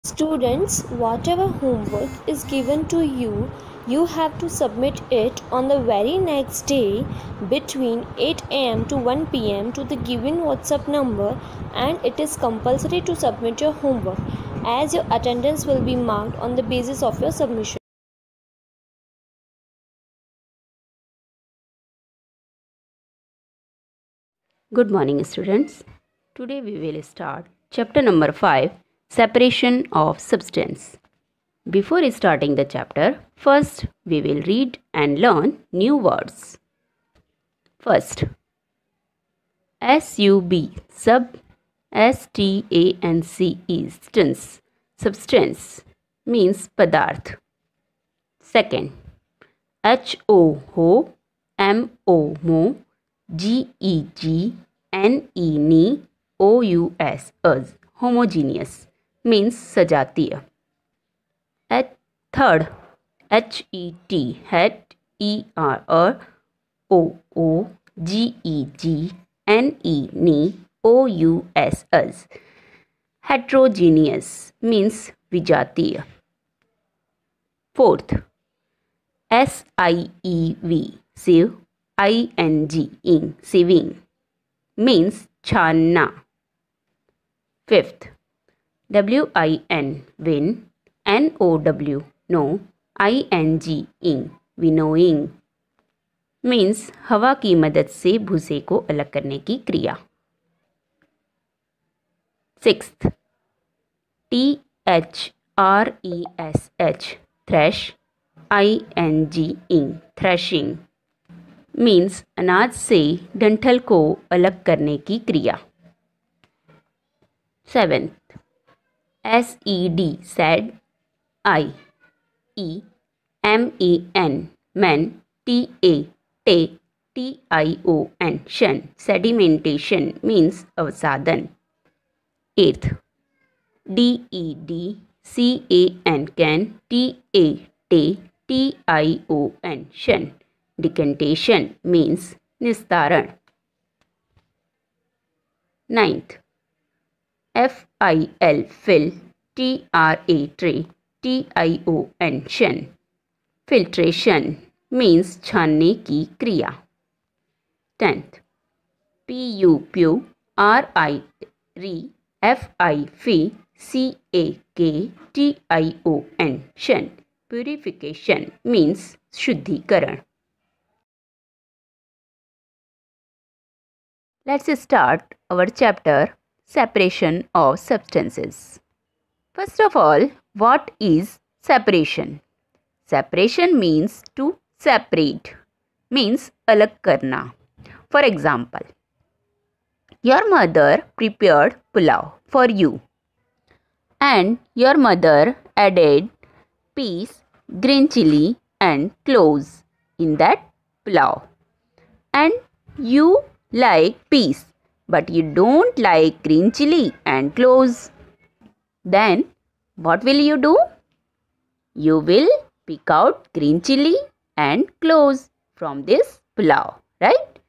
Students, whatever homework is given to you, you have to submit it on the very next day between 8 am to 1 pm to the given WhatsApp number, and it is compulsory to submit your homework as your attendance will be marked on the basis of your submission. Good morning, students. Today we will start chapter number 5, Separation of Substance. Before starting the chapter, first we will read and learn new words. First, SUB, sub, STANCE, stance, substance, means padarth. Second, HO, ho, MO, mo, GEG, NE, OUS, us, homogeneous, means सजातीय. Third, HET, het, ER, OO, GEG, NE, OUS, us, heterogeneous, means विजातीय. Fourth, SIEV, sieve, ING, sieving, means छानना. Fifth, WIN, win, NOW, no, ING, winnowing, means हवा की मदद से भूसे को अलग करने की क्रिया. Sixth, THRESH, thresh, ING, threshing, means अनाज से डंठल को अलग करने की क्रिया. Seventh, SED, said, MEN, men, TION, शन, sedimentation, means अवसादन. Eighth, DED, CAN, TION, शन, decantation, means निस्तारण. Ninth, FIL, fill, TRA, TION, शन, filtration, means छानने की क्रिया. 10th, PU, pew, RI, FI, CAK, TION, शन, purification, means शुद्धिकरण. Let's start our chapter, Separation of Substances. First of all, what is separation? Separation means to separate, means अलग करना. For example, your mother prepared pulao for you, and your mother added peas, green chili and cloves in that pulao, and you like peas but you don't like green chili and cloves. Then what will you do? You will pick out green chili and cloves from this pulao, right?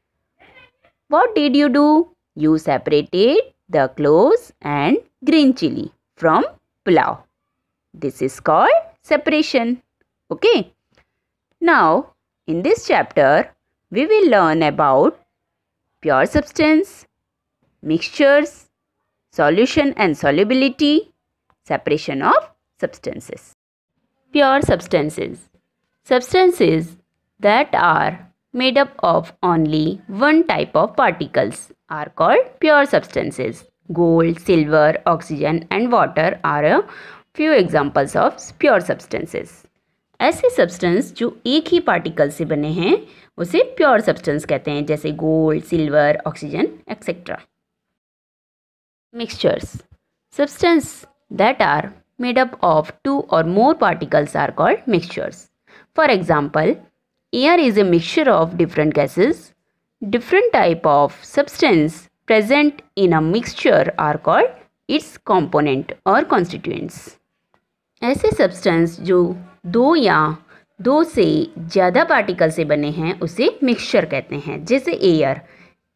What did you do? You separated the cloves and green chili from pulao. This is called separation. Okay. Now, in this chapter, we will learn about pure substance, mixtures, solution and solubility, separation of substances. Pure substances. Substances that are made up of only one type of particles are called pure substances. Gold, silver, oxygen and water are a few examples of pure substances. ऐसे substance जो एक ही particle से बने हैं उसे pure substance कहते हैं, जैसे gold, silver, oxygen etcetera. Mixtures. Substance that are made up of two or more particles are called mixtures. For example, air is a mixture of different gases. Different type of substance present in a mixture are called its component or constituents. ऐसे substance जो दो या दो से ज़्यादा particle से बने हैं उसे मिक्सचर कहते हैं, जैसे एयर.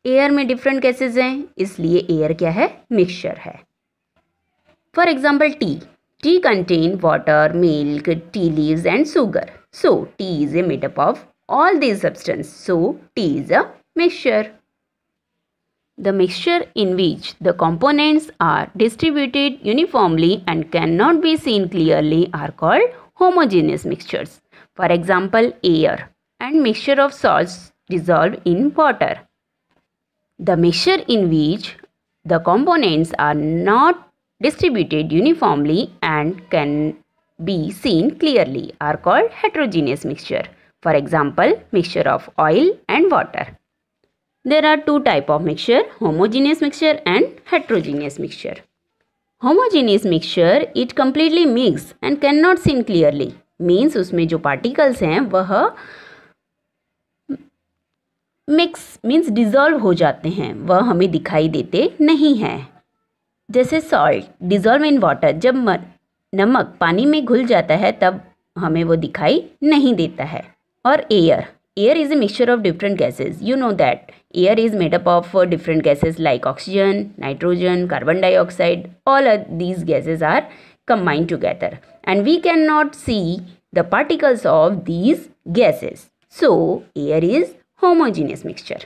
एयर में डिफरेंट गैसेज हैं, इसलिए एयर क्या है? मिक्सचर है. For example T. Tea contain water, milk, tea leaves and sugar. So, tea is made up of all these substances. So, tea is a mixture. The mixture in which the components are distributed uniformly and cannot be seen clearly are called homogeneous mixtures. For example, air and mixture of salts dissolved in water. The mixture in which the components are not distributed uniformly and can be seen clearly are called heterogeneous mixture. For example, mixture of oil and water. There are two types of mixture, homogeneous mixture and heterogeneous mixture. Homogeneous mixture, it completely mixed and cannot seen clearly. Means उसमें जो particles हैं वह mix means dissolve हो जाते हैं, वह हमें दिखाई देते नहीं हैं. जैसे सॉल्ट डिज़ोल्व इन वाटर, जब नमक पानी में घुल जाता है तब हमें वो दिखाई नहीं देता है. और air is a mixture of different gases. You know that air is made up of different gases like oxygen, nitrogen, carbon dioxide. All these gases are combined together and we cannot see the particles of these gases. So, air is homogeneous mixture.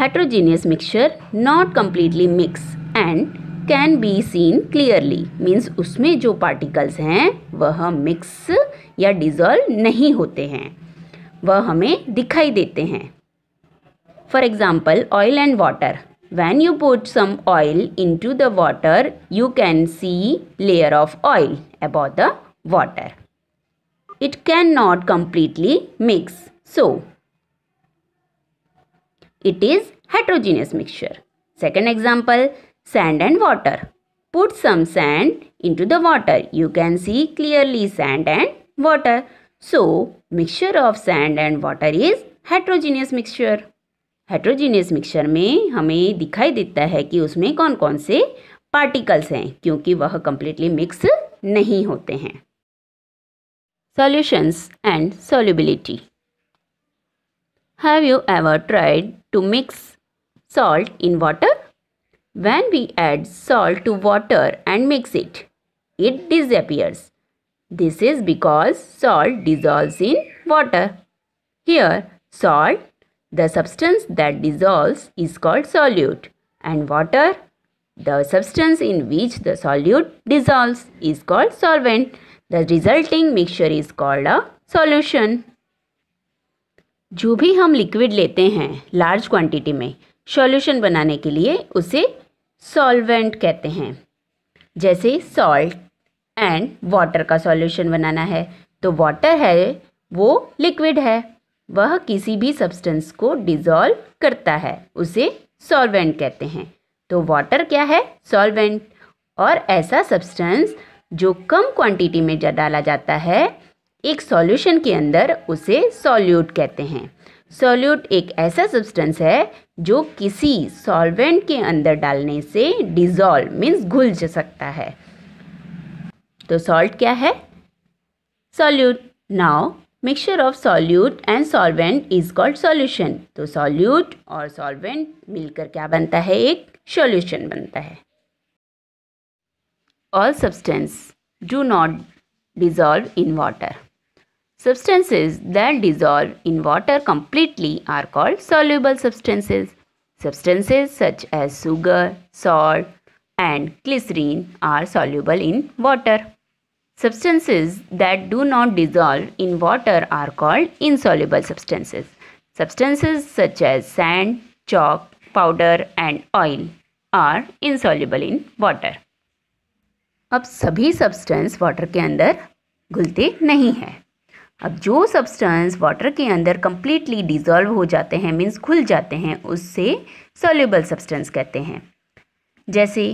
Heterogeneous mixture not completely mixed and can be seen clearly. Means उसमें जो particles हैं वह mix या dissolve नहीं होते हैं, वह हमें दिखाई देते हैं. For example, oil and water. When you put some oil into the water, you can see layer of oil above the water. It cannot completely mix. So, it is heterogeneous mixture. Second example, sand and water. Put some sand into the water. You can see clearly sand and water. So, mixture of sand and water is heterogeneous mixture. Heterogeneous mixture में हमें दिखाई देता है कि उसमें कौन कौन से पार्टिकल्स हैं, क्योंकि वह कम्प्लीटली मिक्स नहीं होते हैं. Solutions and solubility. Have you ever tried to mix salt in water? When we add salt to water and mix it disappears. This is because salt dissolves in water. Here salt, the substance that dissolves, is called solute, and water, the substance in which the solute dissolves, is called solvent. The resulting mixture is called a solution. जो भी हम liquid लेते हैं large quantity में solution बनाने के लिए उसे सॉल्वेंट कहते हैं. जैसे सॉल्ट एंड वाटर का सॉल्यूशन बनाना है तो वाटर है वो लिक्विड है, वह किसी भी सब्सटेंस को डिज़ोल्व करता है, उसे सॉल्वेंट कहते हैं. तो वाटर क्या है? सॉल्वेंट. और ऐसा सब्सटेंस जो कम क्वांटिटी में डाला जाता है एक सॉल्यूशन के अंदर, उसे सॉल्यूट कहते हैं. सॉल्यूट एक ऐसा सब्सटेंस है जो किसी सॉल्वेंट के अंदर डालने से डिज़ोल्व मीन्स घुल जा सकता है. तो सॉल्ट क्या है? Solute. Now mixture of solute and solvent is called solution. तो सॉल्यूट और सॉल्वेंट मिलकर क्या बनता है? एक सॉल्यूशन बनता है. All substance do not dissolve in water. Substances that dissolve in water completely are called soluble substances. Substances such as sugar, salt, and glycerine are soluble in water. Substances that do not dissolve in water are called insoluble substances. Substances such as sand, chalk, powder, and oil are insoluble in water. अब सभी substance water के अंदर घुलते नहीं हैं. अब जो substance water के अंदर कम्प्लीटली डिज़ोल्व हो जाते हैं मीन्स घुल जाते हैं, उससे सॉल्युबल सब्सटेंस कहते हैं. जैसे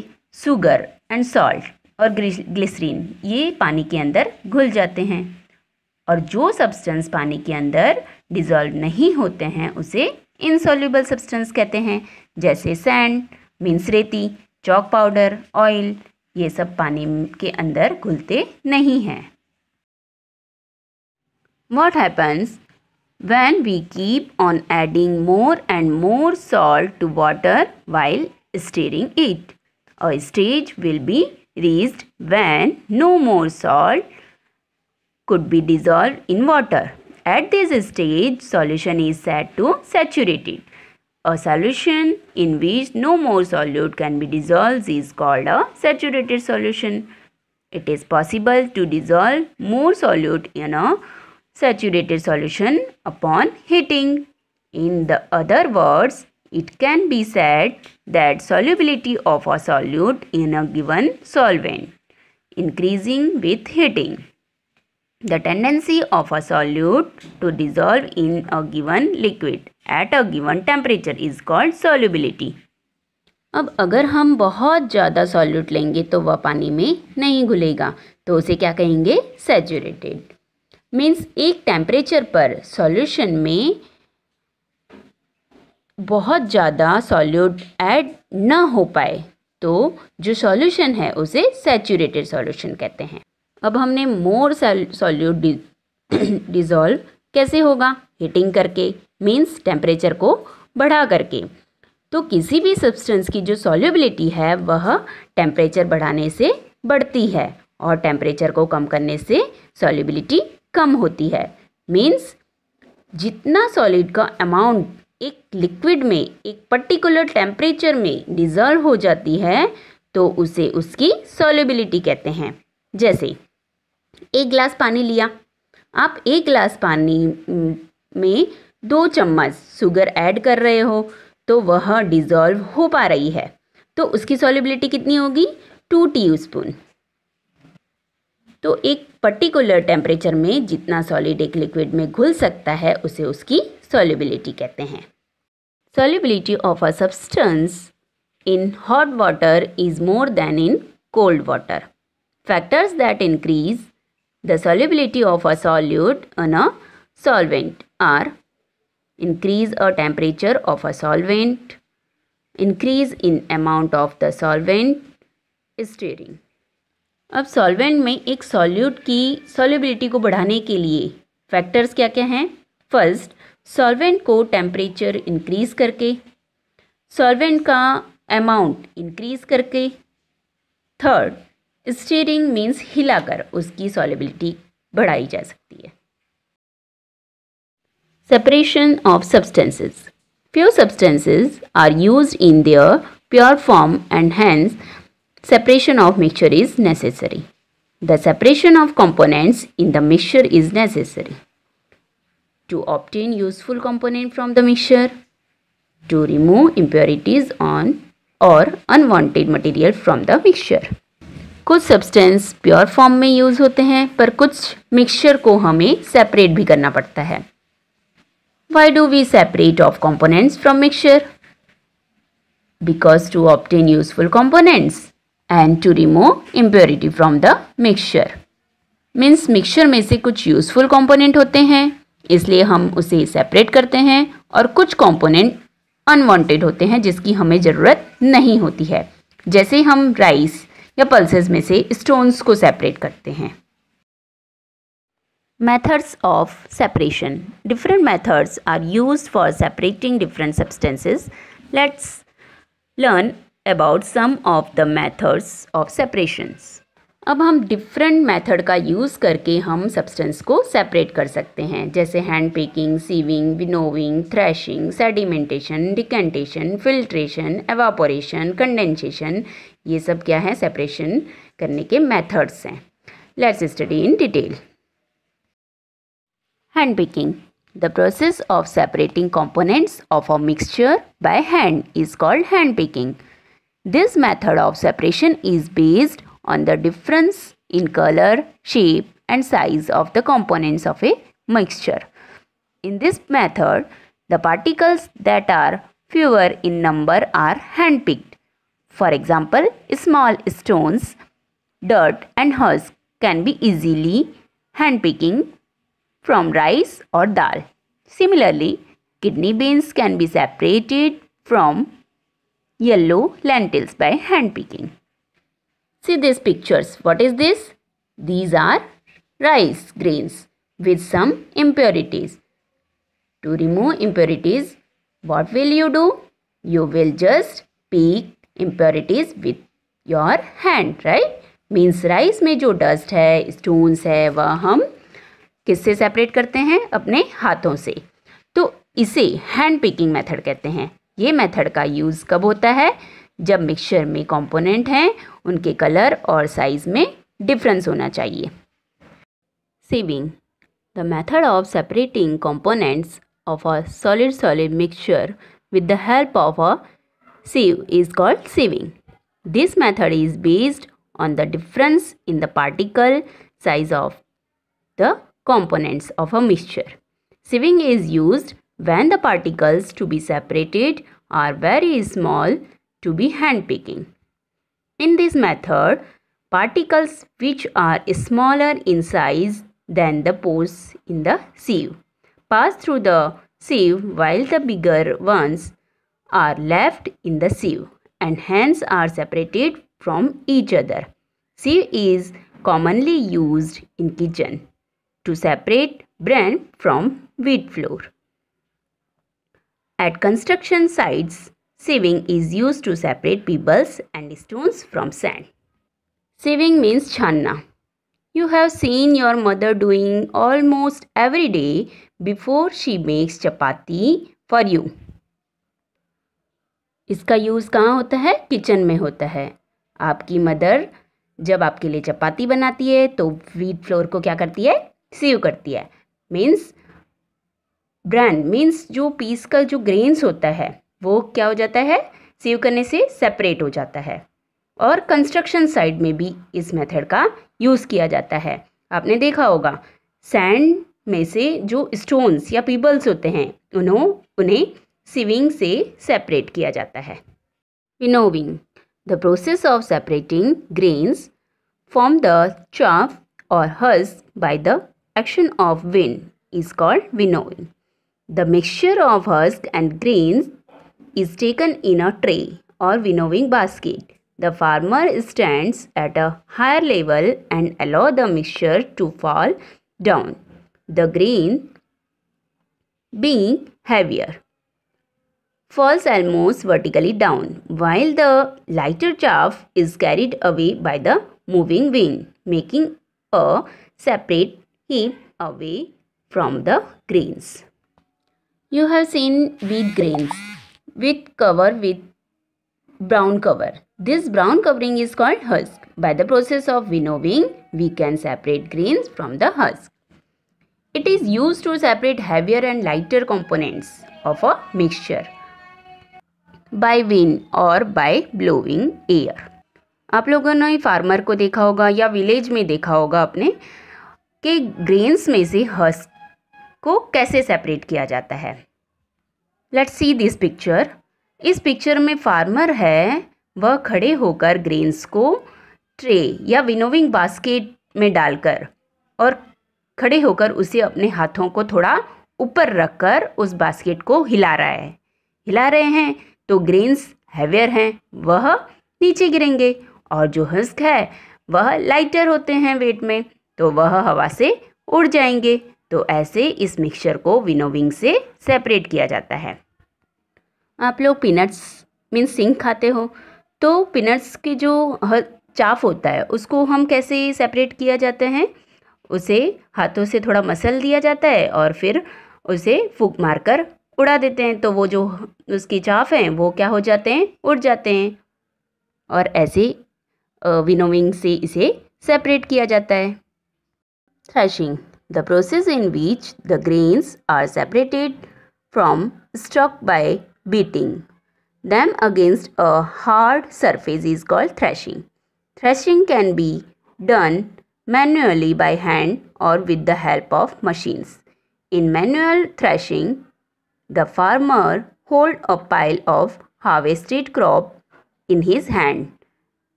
शुगर एंड सॉल्ट और ग्लिसरीन, ये पानी के अंदर घुल जाते हैं. और जो सब्सटेंस पानी के अंदर डिज़ोल्व नहीं होते हैं उसे इनसॉल्युबल सब्सटेंस कहते हैं. जैसे सैंड मीन्स रेती, चॉक पाउडर, ऑयल, ये सब पानी के अंदर घुलते नहीं हैं. What happens when we keep on adding more and more salt to water while stirring it? A stage will be reached when no more salt could be dissolved in water. At this stage, solution is said to saturated. A solution in which no more solute can be dissolved is called a saturated solution. It is possible to dissolve more solute in a saturated solution upon heating. In the other words, it can be said that solubility of a solute in a given solvent increasing with heating. The tendency of a solute to dissolve in a given liquid at a given temperature is called solubility. अब अगर हम बहुत ज़्यादा solute लेंगे तो वह पानी में नहीं घुलेगा, तो उसे क्या कहेंगे? सैचुरेटेड। मीन्स एक टेम्परेचर पर सॉल्यूशन में बहुत ज़्यादा सॉल्यूट ऐड ना हो पाए तो जो सॉल्यूशन है उसे सैचुरेटेड सॉल्यूशन कहते हैं। अब हमने मोर सॉल्यूट डिज़ोल्व कैसे होगा? हीटिंग करके, मीन्स टेम्परेचर को बढ़ा करके। तो किसी भी सब्सटेंस की जो सॉल्युबिलिटी है वह टेम्परेचर बढ़ाने से बढ़ती है और टेम्परेचर को कम करने से सॉल्युबिलिटी कम होती है। मीन्स जितना सॉलिड का अमाउंट एक लिक्विड में एक पर्टिकुलर टेम्परेचर में डिज़ोल्व हो जाती है तो उसे उसकी सॉल्युबिलिटी कहते हैं। जैसे एक गिलास पानी लिया, आप एक गिलास पानी में 2 चम्मच शुगर ऐड कर रहे हो तो वह डिज़ोल्व हो पा रही है, तो उसकी सॉल्युबिलिटी कितनी होगी? 2 टीस्पून। तो एक पर्टिकुलर टेम्परेचर में जितना सॉलिड एक लिक्विड में घुल सकता है उसे उसकी सॉल्युबिलिटी कहते हैं। Solubility of a substance in hot water is more then in cold water. Factors that increase the solubility of a solute in a solvent are increase a temperature of a solvent, increase in amount of the solvent, stirring. अब solvent में एक solute की solubility को बढ़ाने के लिए factors क्या क्या हैं? फर्स्ट, सॉल्वेंट को टेम्परेचर इंक्रीज करके, सॉल्वेंट का अमाउंट इंक्रीज करके। थर्ड, स्टीयरिंग मीन्स हिलाकर उसकी सॉल्युबिलिटी बढ़ाई जा सकती है। Separation of substances. Few substances are used in their pure form and hence separation of mixture is necessary. The separation of components in the mixture is necessary to obtain useful component from the mixture, to remove impurities on or unwanted material from the mixture. कुछ substance pure form में use होते हैं पर कुछ mixture को हमें separate भी करना पड़ता है। Why do we separate off components from mixture? Because to obtain useful components and to remove impurity from the mixture. Means mixture में से कुछ यूज़फुल कंपोनेंट होते हैं इसलिए हम उसे सेपरेट करते हैं और कुछ कंपोनेंट अनवांटेड होते हैं जिसकी हमें ज़रूरत नहीं होती है। जैसे हम राइस या पल्सेस में से स्टोन्स को सेपरेट करते हैं। Methods of separation. Different methods are used for separating different substances. Let's learn about some of the methods of separations. अब हम डिफरेंट मेथड का यूज़ करके हम सब्सटेंस को सेपरेट कर सकते हैं, जैसे hand picking, sieving, winnowing, threshing, sedimentation, decantation, filtration, evaporation, condensation. ये सब क्या है? सेपरेशन करने के मेथड्स हैं। Let's study in detail. Hand picking. The process of separating components of a mixture by hand is called hand picking. This method of separation is based on the difference in color, shape and size of the components of a mixture. In this method, the particles that are fewer in number are hand picked. For example, small stones, dirt and husk can be easily hand picking from rice or dal. Similarly, kidney beans can be separated from yellow lentils by hand picking. See these pictures. What is this? These are rice grains with some impurities. To remove impurities, what will you do? You will just pick impurities with your hand, right? Means rice में जो dust है, stones है, वह हम किससे separate करते हैं? अपने हाथों से। तो इसे हैंड पिकिंग मेथड कहते हैं। ये मेथड का यूज़ कब होता है? जब मिक्सचर में कंपोनेंट हैं उनके कलर और साइज में डिफरेंस होना चाहिए। Sieving. The method of separating components of a solid mixture with the help of a sieve is called sieving. This method is based on the difference in the particle size of the components of a mixture. Sieving is used when the particles to be separated are very small to be hand picking. In this method, particles which are smaller in size than the pores in the sieve pass through the sieve while the bigger ones are left in the sieve and hence are separated from each other. Sieve is commonly used in kitchen to separate bran from wheat flour. At construction sites, sieving is used to separate pebbles and stones from sand. Sieving means छानना. You have seen your mother doing almost every day before she makes chapati for you. इसका use कहाँ होता है? Kitchen में होता है. आपकी mother जब आपके लिए चपाती बनाती है तो व्हीट फ्लोर को क्या करती है? सीव करती है. मीन्स ब्रांड मीन्स जो पीस का जो ग्रेन्स होता है वो क्या हो जाता है? सीव करने से सेपरेट हो जाता है. और कंस्ट्रक्शन साइड में भी इस मेथड का यूज़ किया जाता है. आपने देखा होगा सैंड में से जो स्टोन्स या पीबल्स होते हैं उन्हें सीविंग से सेपरेट किया जाता है. Winnowing. The process of separating grains from the chaff or husk by the action of wind is called winnowing. The mixture of husk and grains is taken in a tray or winnowing basket. The farmer stands at a higher level and allow the mixture to fall down, the grain being heavier falls almost vertically down, while the lighter chaff is carried away by the moving wind, making a separate heap away from the grains. You have seen wheat grains with cover with brown cover. This brown covering is called husk. By the process of winnowing, we can separate grains from the husk. It is used to separate heavier and lighter components of a mixture by wind or by blowing air. आप लोगों ने farmer को देखा होगा या village में देखा होगा अपने कि ग्रेन्स में से हस्क को कैसे सेपरेट किया जाता है. Let's see this picture. इस पिक्चर में फार्मर है, वह खड़े होकर ग्रेन्स को ट्रे या विनोविंग बास्केट में डालकर और खड़े होकर उसे अपने हाथों को थोड़ा ऊपर रखकर उस बास्केट को हिला रहे हैं तो ग्रेन्स हैवियर हैं, वह नीचे गिरेंगे और जो हस्क है वह लाइटर होते हैं वेट में, तो वह हवा से उड़ जाएंगे. तो ऐसे इस मिक्सचर को विनोविंग से सेपरेट किया जाता है. आप लोग पीनट्स मीन्स सिंग खाते हो, तो पीनट्स के जो चाफ होता है उसको हम कैसे सेपरेट किया जाते हैं? उसे हाथों से थोड़ा मसल दिया जाता है और फिर उसे फूंक मारकर उड़ा देते हैं, तो वो जो उसकी चाफ हैं वो क्या हो जाते हैं? उड़ जाते हैं. और ऐसे विनोविंग से इसे सेपरेट किया जाता है. Threshing. The process in which the grains are separated from stalk by beating them against a hard surface is called threshing. Threshing can be done manually by hand or with the help of machines. In manual threshing, the farmer holds a pile of harvested crop in his hand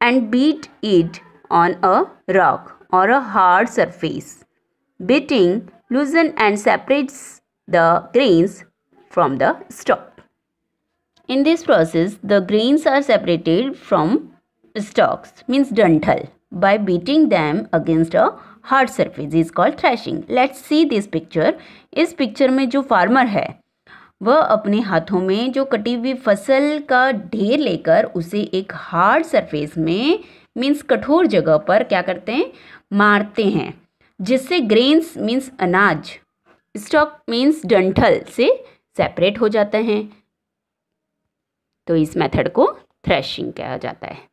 and beat it on a rock or a hard surface. Beating loosens and separates the grains from the stalk. In this process, the grains are separated from stalks, means dantal, by beating them against a hard surface is called threshing. Let's see this picture. इस picture में जो farmer है वह अपने हाथों में जो कटी हुई फसल का ढेर लेकर उसे एक हार्ड सरफेस में मीन्स कठोर जगह पर क्या करते हैं, मारते हैं, जिससे ग्रेन्स मीन्स अनाज, स्टॉक मीन्स डंठल से सेपरेट हो जाते हैं। तो इस मेथड को थ्रेशिंग कहा जाता है।